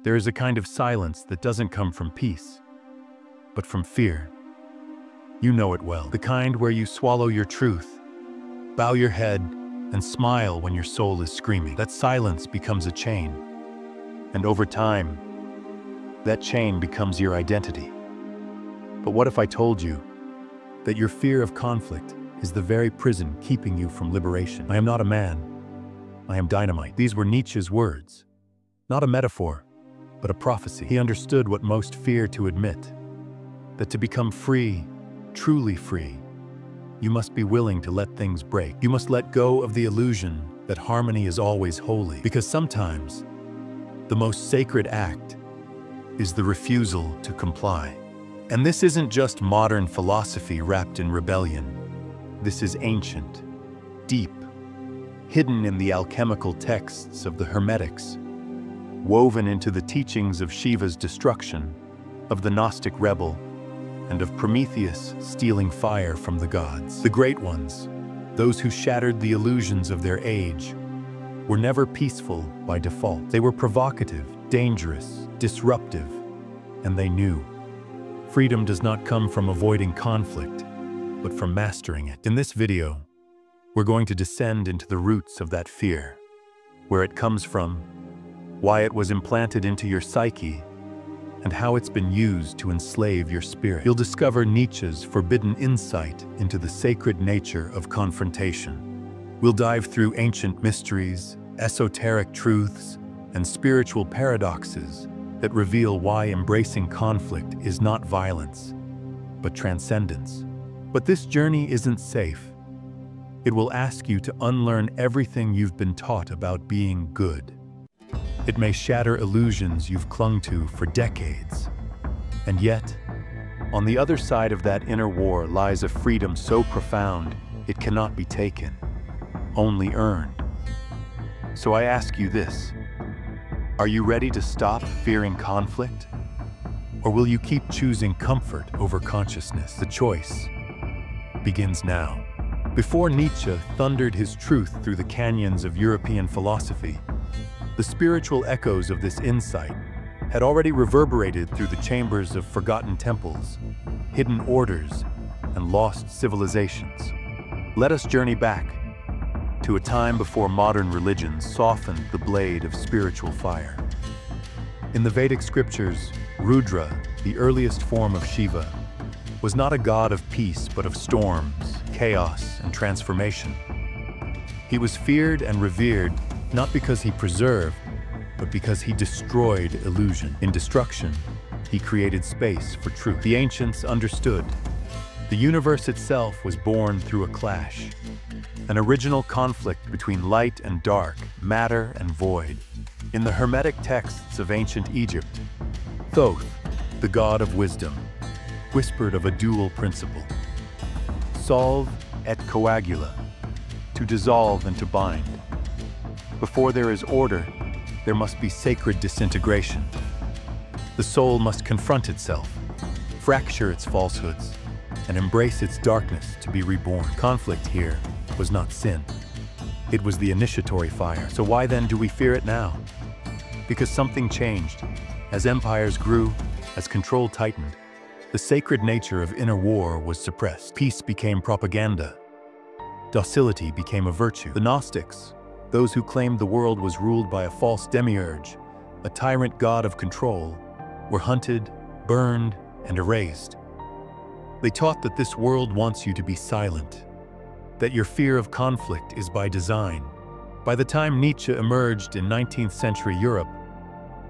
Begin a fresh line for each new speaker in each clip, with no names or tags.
There is a kind of silence that doesn't come from peace, but from fear. You know it well. The kind where you swallow your truth, bow your head, and smile when your soul is screaming. That silence becomes a chain. And over time, that chain becomes your identity. But what if I told you that your fear of conflict is the very prison keeping you from liberation? I am not a man. I am dynamite. These were Nietzsche's words. Not a metaphor, but a prophecy. He understood what most fear to admit, that to become free, truly free, you must be willing to let things break. You must let go of the illusion that harmony is always holy, because sometimes the most sacred act is the refusal to comply. And this isn't just modern philosophy wrapped in rebellion. This is ancient, deep, hidden in the alchemical texts of the Hermetics, woven into the teachings of Shiva's destruction, of the Gnostic rebel, and of Prometheus stealing fire from the gods. The great ones, those who shattered the illusions of their age, were never peaceful by default. They were provocative, dangerous, disruptive, and they knew. Freedom does not come from avoiding conflict, but from mastering it. In this video, we're going to descend into the roots of that fear, where it comes from, why it was implanted into your psyche, and how it's been used to enslave your spirit. You'll discover Nietzsche's forbidden insight into the sacred nature of confrontation. We'll dive through ancient mysteries, esoteric truths, and spiritual paradoxes that reveal why embracing conflict is not violence, but transcendence. But this journey isn't safe. It will ask you to unlearn everything you've been taught about being good. It may shatter illusions you've clung to for decades. And yet, on the other side of that inner war lies a freedom so profound it cannot be taken, only earned. So I ask you this: are you ready to stop fearing conflict? Or will you keep choosing comfort over consciousness? The choice begins now. Before Nietzsche thundered his truth through the canyons of European philosophy, the spiritual echoes of this insight had already reverberated through the chambers of forgotten temples, hidden orders, and lost civilizations. Let us journey back to a time before modern religions softened the blade of spiritual fire. In the Vedic scriptures, Rudra, the earliest form of Shiva, was not a god of peace but of storms, chaos, and transformation. He was feared and revered not because he preserved, but because he destroyed illusion. In destruction, he created space for truth. The ancients understood. The universe itself was born through a clash, an original conflict between light and dark, matter and void. In the Hermetic texts of ancient Egypt, Thoth, the god of wisdom, whispered of a dual principle: solve et coagula, to dissolve and to bind. Before there is order, there must be sacred disintegration. The soul must confront itself, fracture its falsehoods, and embrace its darkness to be reborn. Conflict here was not sin. It was the initiatory fire. So why then do we fear it now? Because something changed. As empires grew, as control tightened, the sacred nature of inner war was suppressed. Peace became propaganda. Docility became a virtue. The Gnostics, those who claimed the world was ruled by a false demiurge, a tyrant god of control, were hunted, burned, and erased. They taught that this world wants you to be silent, that your fear of conflict is by design. By the time Nietzsche emerged in 19th century Europe,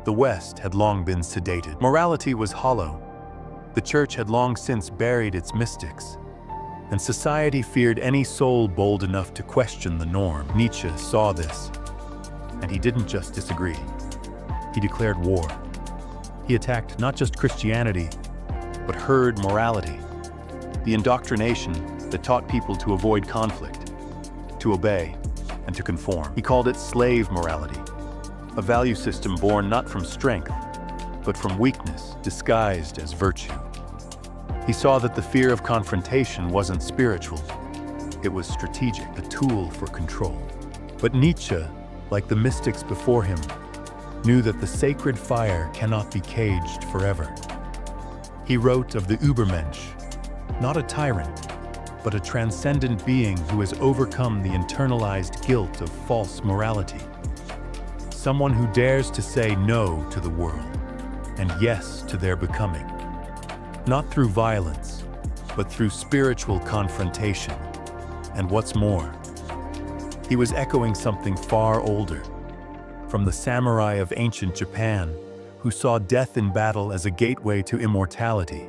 the West had long been sedated. Morality was hollow. The church had long since buried its mystics, and society feared any soul bold enough to question the norm. Nietzsche saw this, and he didn't just disagree. He declared war. He attacked not just Christianity, but herd morality, the indoctrination that taught people to avoid conflict, to obey, and to conform. He called it slave morality, a value system born not from strength, but from weakness disguised as virtue. He saw that the fear of confrontation wasn't spiritual, it was strategic, a tool for control. But Nietzsche, like the mystics before him, knew that the sacred fire cannot be caged forever. He wrote of the Übermensch, not a tyrant, but a transcendent being who has overcome the internalized guilt of false morality. Someone who dares to say no to the world and yes to their becoming, not through violence, but through spiritual confrontation. And what's more, he was echoing something far older, from the samurai of ancient Japan, who saw death in battle as a gateway to immortality,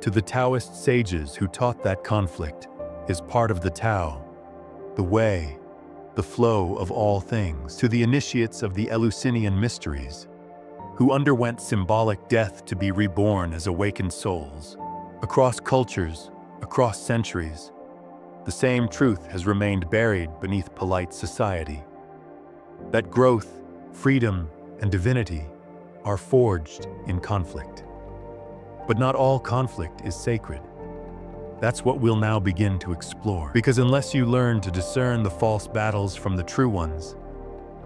to the Taoist sages who taught that conflict is part of the Tao, the way, the flow of all things, to the initiates of the Eleusinian mysteries, who underwent symbolic death to be reborn as awakened souls. Across cultures, across centuries, the same truth has remained buried beneath polite society. That growth, freedom, and divinity are forged in conflict. But not all conflict is sacred. That's what we'll now begin to explore. Because unless you learn to discern the false battles from the true ones,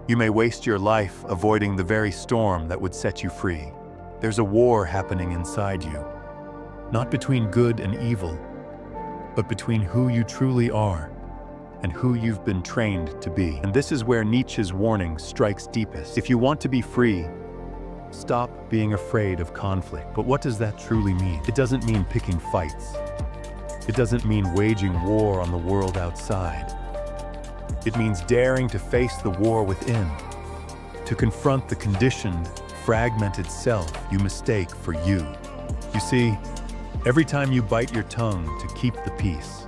you may waste your life avoiding the very storm that would set you free. There's a war happening inside you, not between good and evil, but between who you truly are and who you've been trained to be. And this is where Nietzsche's warning strikes deepest. If you want to be free, stop being afraid of conflict. But what does that truly mean? It doesn't mean picking fights. It doesn't mean waging war on the world outside. It means daring to face the war within, to confront the conditioned, fragmented self you mistake for you. You see, every time you bite your tongue to keep the peace,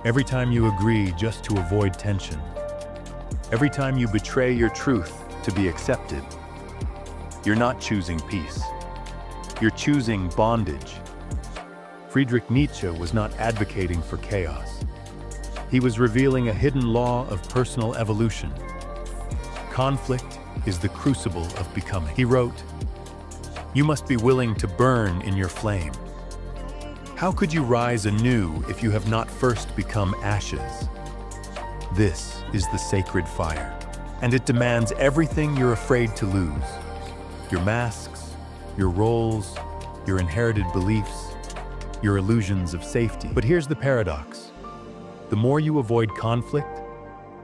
every time you agree just to avoid tension, every time you betray your truth to be accepted, you're not choosing peace. You're choosing bondage. Friedrich Nietzsche was not advocating for chaos. He was revealing a hidden law of personal evolution. Conflict is the crucible of becoming. He wrote, "You must be willing to burn in your flame. How could you rise anew if you have not first become ashes? This is the sacred fire, and it demands everything you're afraid to lose. Your masks, your roles, your inherited beliefs, your illusions of safety." But here's the paradox. The more you avoid conflict,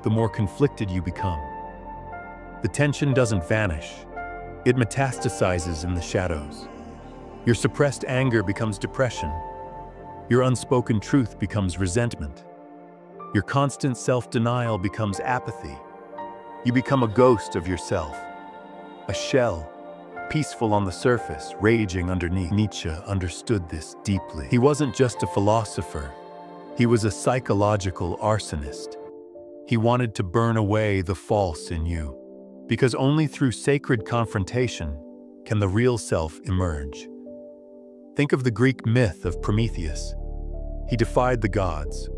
the more conflicted you become. The tension doesn't vanish. It metastasizes in the shadows. Your suppressed anger becomes depression. Your unspoken truth becomes resentment. Your constant self-denial becomes apathy. You become a ghost of yourself, a shell, peaceful on the surface, raging underneath. Nietzsche understood this deeply. He wasn't just a philosopher. He was a psychological arsonist. He wanted to burn away the false in you, because only through sacred confrontation can the real self emerge. Think of the Greek myth of Prometheus. He defied the gods,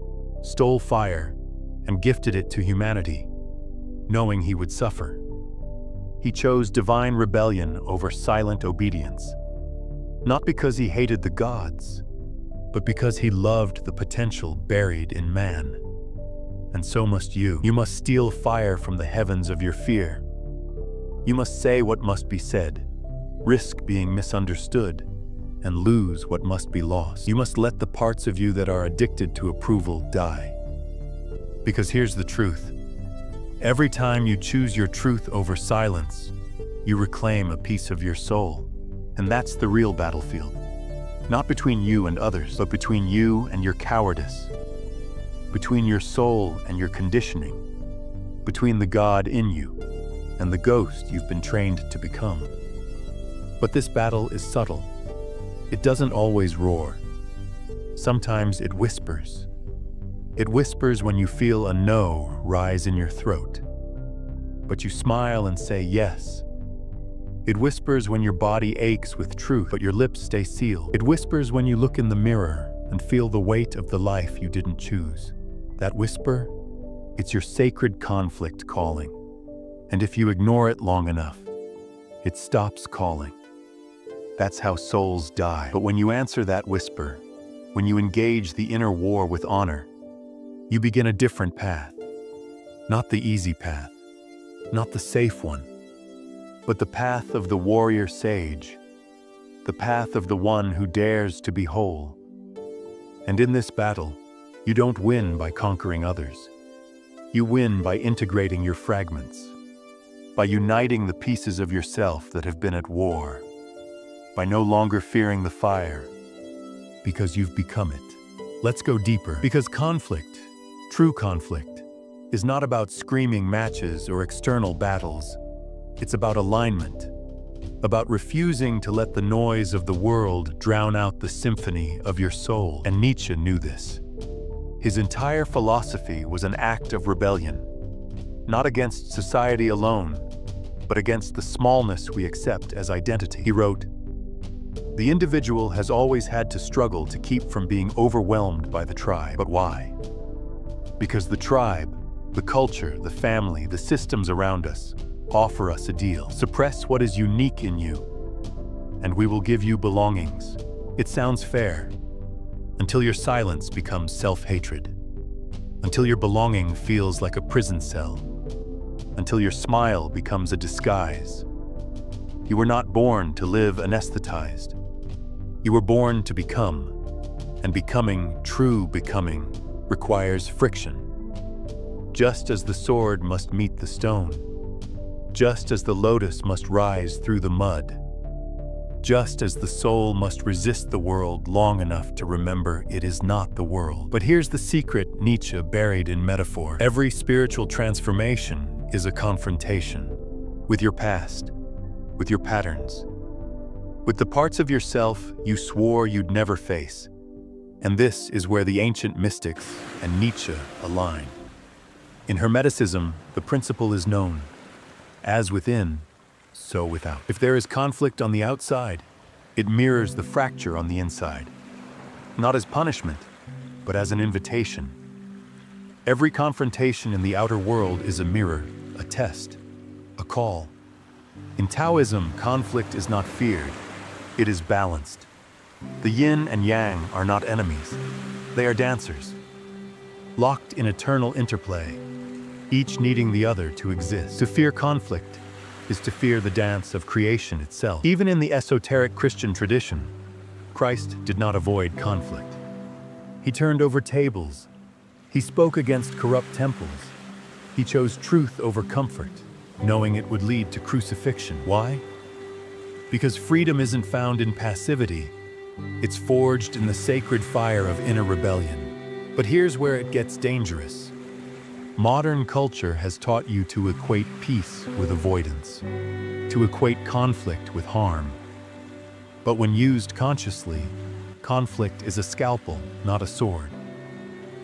stole fire, and gifted it to humanity, knowing he would suffer. He chose divine rebellion over silent obedience, not because he hated the gods, but because he loved the potential buried in man. And so must you. You must steal fire from the heavens of your fear. You must say what must be said, risk being misunderstood, and lose what must be lost. You must let the parts of you that are addicted to approval die. Because here's the truth. Every time you choose your truth over silence, you reclaim a piece of your soul. And that's the real battlefield. Not between you and others, but between you and your cowardice. Between your soul and your conditioning. Between the God in you and the ghost you've been trained to become. But this battle is subtle. It doesn't always roar. Sometimes it whispers. It whispers when you feel a no rise in your throat, but you smile and say yes. It whispers when your body aches with truth, but your lips stay sealed. It whispers when you look in the mirror and feel the weight of the life you didn't choose. That whisper, it's your sacred conflict calling. And if you ignore it long enough, it stops calling. That's how souls die. But when you answer that whisper, when you engage the inner war with honor, you begin a different path. Not the easy path, not the safe one, but the path of the warrior sage, the path of the one who dares to be whole. And in this battle, you don't win by conquering others. You win by integrating your fragments, by uniting the pieces of yourself that have been at war, by no longer fearing the fire, because you've become it. Let's go deeper, because conflict, true conflict, is not about screaming matches or external battles. It's about alignment, about refusing to let the noise of the world drown out the symphony of your soul. And Nietzsche knew this. His entire philosophy was an act of rebellion, not against society alone, but against the smallness we accept as identity. He wrote, "The individual has always had to struggle to keep from being overwhelmed by the tribe. But why? Because the tribe, the culture, the family, the systems around us offer us a deal. Suppress what is unique in you, and we will give you belongings." It sounds fair, until your silence becomes self-hatred, until your belonging feels like a prison cell, until your smile becomes a disguise. You were not born to live anesthetized. You were born to become, and becoming, true becoming, requires friction. Just as the sword must meet the stone, just as the lotus must rise through the mud, just as the soul must resist the world long enough to remember it is not the world. But here's the secret Nietzsche buried in metaphor. Every spiritual transformation is a confrontation with your past, with your patterns, with the parts of yourself you swore you'd never face. And this is where the ancient mystics and Nietzsche align. In Hermeticism, the principle is known: as within, so without. If there is conflict on the outside, it mirrors the fracture on the inside, not as punishment, but as an invitation. Every confrontation in the outer world is a mirror, a test, a call. In Taoism, conflict is not feared, it is balanced. The yin and yang are not enemies, they are dancers, locked in eternal interplay, each needing the other to exist. To fear conflict is to fear the dance of creation itself. Even in the esoteric Christian tradition, Christ did not avoid conflict. He turned over tables. He spoke against corrupt temples. He chose truth over comfort, knowing it would lead to crucifixion. Why? Because freedom isn't found in passivity. It's forged in the sacred fire of inner rebellion. But here's where it gets dangerous. Modern culture has taught you to equate peace with avoidance, to equate conflict with harm. But when used consciously, conflict is a scalpel, not a sword.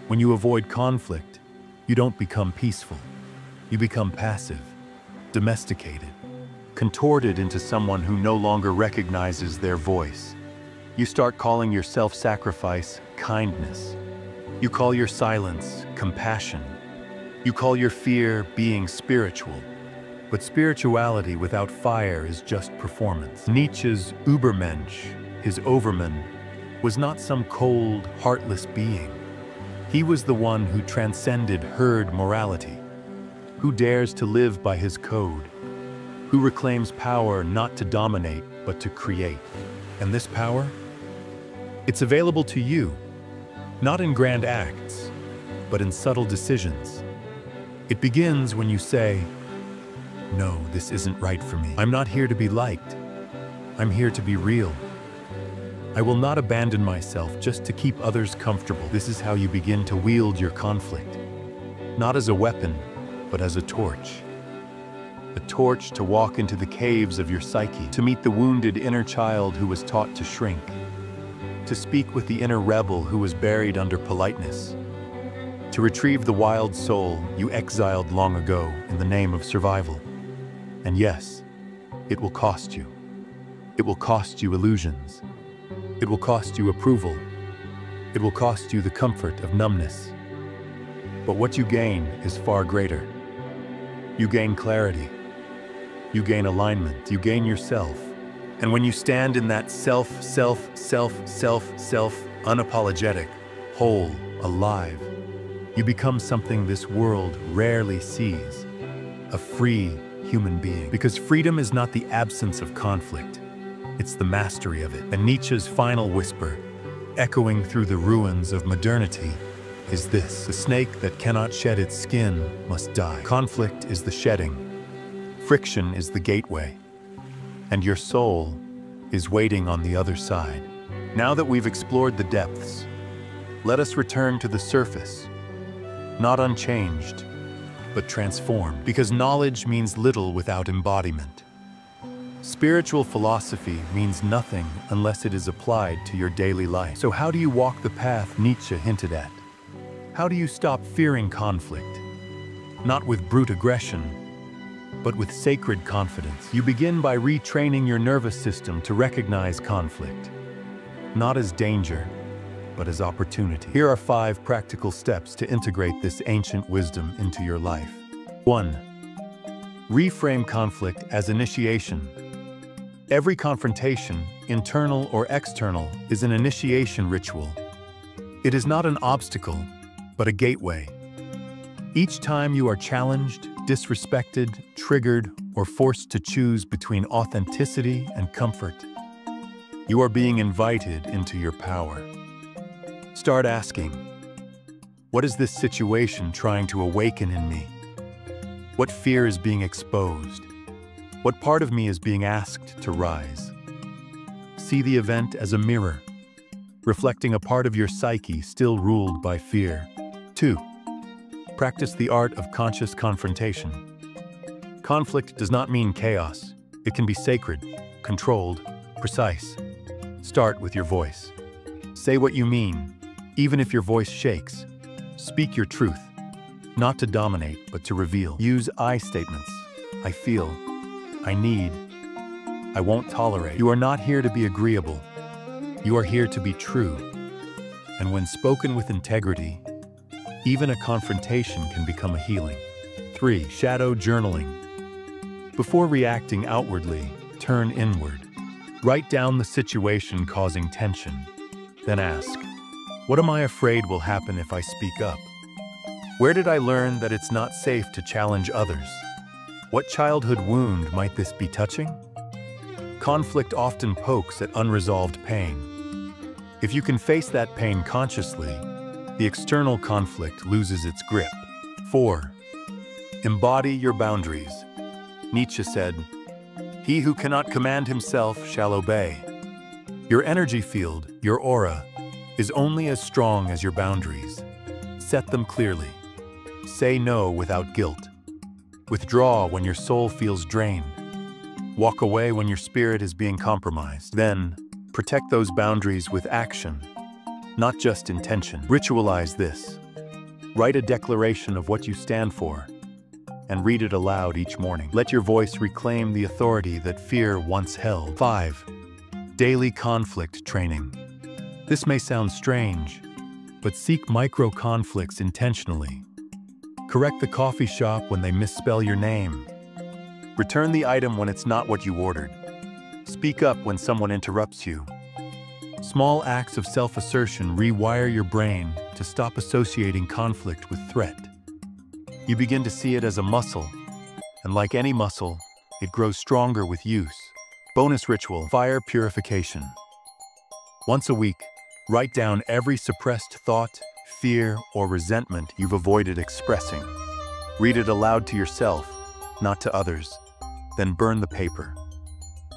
When you avoid conflict, you don't become peaceful. You become passive, domesticated, contorted into someone who no longer recognizes their voice. You start calling your self-sacrifice kindness. You call your silence compassion. You call your fear being spiritual. But spirituality without fire is just performance. Nietzsche's Übermensch, his overman, was not some cold, heartless being. He was the one who transcended herd morality, who dares to live by his code, who reclaims power not to dominate, but to create. And this power? It's available to you, not in grand acts, but in subtle decisions. It begins when you say, "No, this isn't right for me. I'm not here to be liked. I'm here to be real. I will not abandon myself just to keep others comfortable." This is how you begin to wield your conflict, not as a weapon, but as a torch. A torch to walk into the caves of your psyche, to meet the wounded inner child who was taught to shrink, to speak with the inner rebel who was buried under politeness, to retrieve the wild soul you exiled long ago in the name of survival. And yes, it will cost you. It will cost you illusions. It will cost you approval. It will cost you the comfort of numbness. But what you gain is far greater. You gain clarity. You gain alignment. You gain yourself. And when you stand in that self, unapologetic, whole, alive, you become something this world rarely sees. A free human being. Because freedom is not the absence of conflict, it's the mastery of it. And Nietzsche's final whisper, echoing through the ruins of modernity, is this: the snake that cannot shed its skin must die. Conflict is the shedding, friction is the gateway, and your soul is waiting on the other side. Now that we've explored the depths, let us return to the surface, not unchanged, but transformed, because knowledge means little without embodiment. Spiritual philosophy means nothing unless it is applied to your daily life. So how do you walk the path Nietzsche hinted at? How do you stop fearing conflict? Not with brute aggression, but with sacred confidence. You begin by retraining your nervous system to recognize conflict, not as danger, but as opportunity. Here are 5 practical steps to integrate this ancient wisdom into your life. 1. Reframe conflict as initiation. Every confrontation, internal or external, is an initiation ritual. It is not an obstacle, but a gateway. Each time you are challenged, disrespected, triggered, or forced to choose between authenticity and comfort, you are being invited into your power. Start asking, what is this situation trying to awaken in me? What fear is being exposed? What part of me is being asked to rise? See the event as a mirror, reflecting a part of your psyche still ruled by fear. 2. Practice the art of conscious confrontation. Conflict does not mean chaos. It can be sacred, controlled, precise. Start with your voice. Say what you mean, even if your voice shakes. Speak your truth, not to dominate, but to reveal. Use I statements. I feel, I need, I won't tolerate. You are not here to be agreeable. You are here to be true. And when spoken with integrity, even a confrontation can become a healing. 3. Shadow journaling. Before reacting outwardly, turn inward. Write down the situation causing tension. Then ask, what am I afraid will happen if I speak up? Where did I learn that it's not safe to challenge others? What childhood wound might this be touching? Conflict often pokes at unresolved pain. If you can face that pain consciously, the external conflict loses its grip. 4. Embody your boundaries. Nietzsche said, "He who cannot command himself shall obey." Your energy field, your aura, is only as strong as your boundaries. Set them clearly. Say no without guilt. Withdraw when your soul feels drained. Walk away when your spirit is being compromised. Then, protect those boundaries with action, not just intention. Ritualize this. Write a declaration of what you stand for, and read it aloud each morning. Let your voice reclaim the authority that fear once held. 5. Daily conflict training. This may sound strange, but seek micro-conflicts intentionally. Correct the coffee shop when they misspell your name. Return the item when it's not what you ordered. Speak up when someone interrupts you. Small acts of self-assertion rewire your brain to stop associating conflict with threat. You begin to see it as a muscle, and like any muscle, it grows stronger with use. Bonus ritual, fire purification. Once a week, write down every suppressed thought, fear, or resentment you've avoided expressing. Read it aloud to yourself, not to others. Then burn the paper.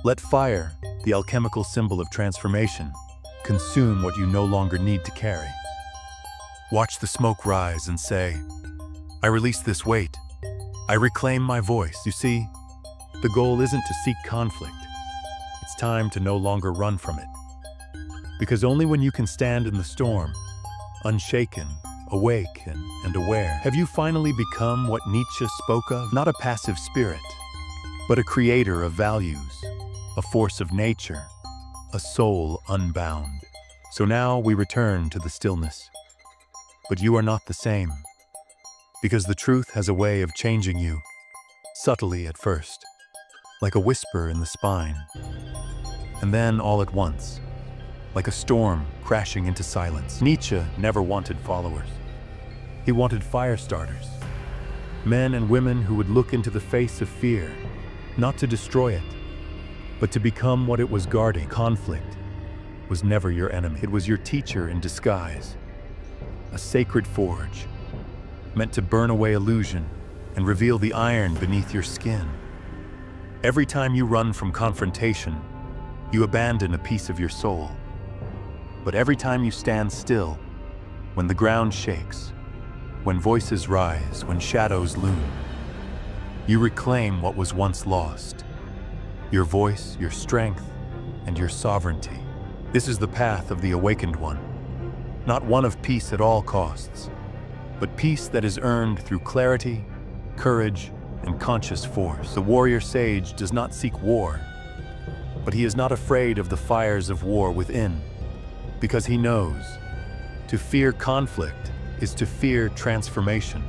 Let fire, the alchemical symbol of transformation, consume what you no longer need to carry. Watch the smoke rise and say, I release this weight. I reclaim my voice. You see, the goal isn't to seek conflict. It's time to no longer run from it. Because only when you can stand in the storm, unshaken, awake, and aware, have you finally become what Nietzsche spoke of? Not a passive spirit, but a creator of values, a force of nature, a soul unbound. So now we return to the stillness. But you are not the same, because the truth has a way of changing you, subtly at first, like a whisper in the spine, and then all at once, like a storm crashing into silence. Nietzsche never wanted followers. He wanted fire starters, men and women who would look into the face of fear not to destroy it, but to become what it was guarding. Conflict was never your enemy. It was your teacher in disguise, a sacred forge, meant to burn away illusion and reveal the iron beneath your skin. Every time you run from confrontation, you abandon a piece of your soul. But every time you stand still, when the ground shakes, when voices rise, when shadows loom, you reclaim what was once lost: your voice, your strength, and your sovereignty. This is the path of the awakened one, not one of peace at all costs, but peace that is earned through clarity, courage, and conscious force. The warrior sage does not seek war, but he is not afraid of the fires of war within, because he knows to fear conflict is to fear transformation.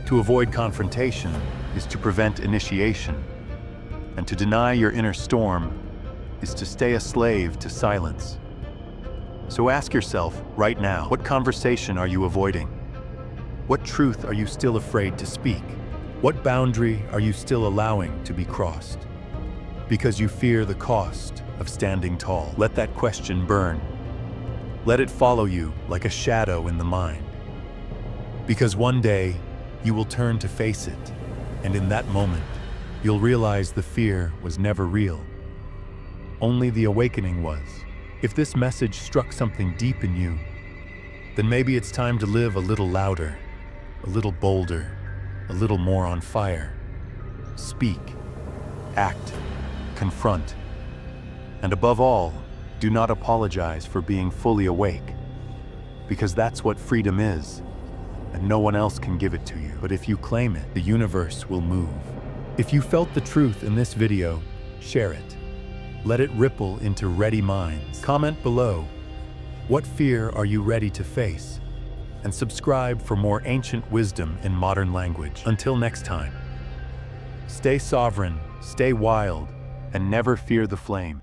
To avoid confrontation is to prevent initiation, and to deny your inner storm is to stay a slave to silence. So ask yourself right now, what conversation are you avoiding? What truth are you still afraid to speak? What boundary are you still allowing to be crossed because you fear the cost of standing tall? Let that question burn. Let it follow you like a shadow in the mind. Because one day, you will turn to face it, and in that moment, you'll realize the fear was never real. Only the awakening was. If this message struck something deep in you, then maybe it's time to live a little louder, a little bolder, a little more on fire. Speak, act, confront, and above all, do not apologize for being fully awake, because that's what freedom is, and no one else can give it to you. But if you claim it, the universe will move. If you felt the truth in this video, share it. Let it ripple into ready minds. Comment below, what fear are you ready to face? And subscribe for more ancient wisdom in modern language. Until next time, stay sovereign, stay wild, and never fear the flame.